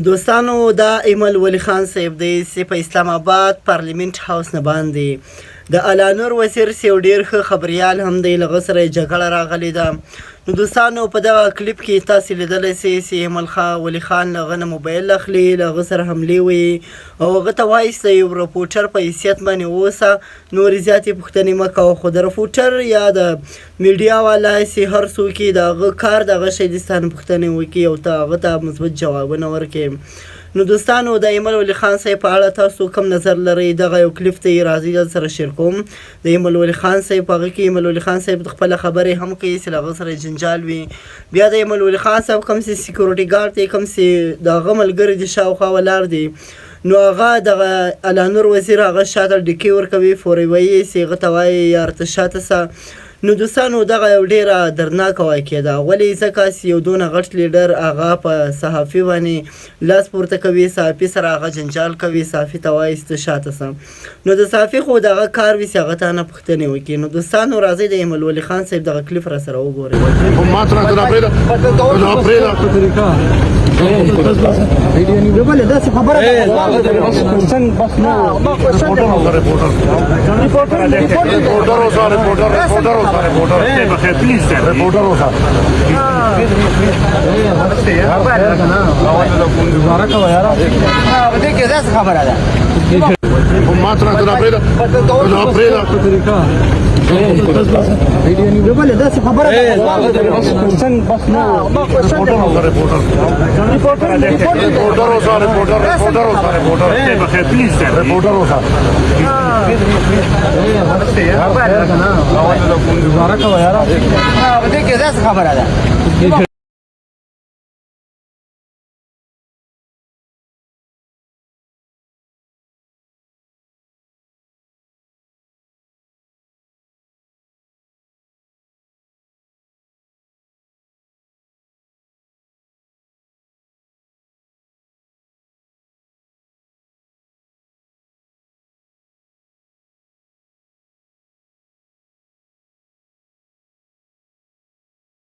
دوستانو دا ایمل ولی خان صاحب دی چې په اسلام آباد پارلیمنت هاوس نه باندې د الانور وزیر یو ډیر ښه خبریال هم دی، له هغه سره یې جګړه راغلې ده. نو دوستانو په دغه کلیپ کې تاسې لیدلی سئ چې ایمل ولی خان له هغه نه موبایل اخلي، له هغه سره حملې ویي او هغه ته وایي چې یو رپورټر په حیثیت باندې واوسه، نورې زیاتې پوښتنې مه کوه. خو د رپورټر یا د میډیا والا چې هر څوک یې د هغه کار د هغه شی دي ستانه پوښتنې وکړي او ته هغه ته مثبت جوابونه ورکړې. نو دوستانو د ایمل ولی خان صاحب په اړه تاسو کوم نظر لرئ؟ دغه یو کلیپ ته یې راځئ دلته سره شیر کوم. د ایمل ولی خان صاحب په هغه کې ایمل ولی خان صاحب خپله خبرې هم کوي چې له هغه سره جنجال وي. بیا د ایمل ولی خان صاحب کوم چې سیکورټي ګارډ دی، کوم چې د هغه ملګري دي شاوخوا ولاړ دي، نو هغه دغه الانور وزیر هغه شاته ډیکې ورکوي، فورې ویي چې هغه ته وایي یار ته شاته سه. نو دوستانو دغه یو ډیره دردناکه واقعه ده، ولې ځکه چې یو دونه غټ لیډر هغه په صحافي باندې لاس پورته کوي، صحافي سره هغه جنجال کوي، صحافي ته وایي چې ته شاته سه. نو د صحافي خو دغه کار وي چې هغه ته نه پوښتنې وکړي. نو دوستانو راځئ د ایمل ولی خان صاحب دغه کلیپ را سره خبر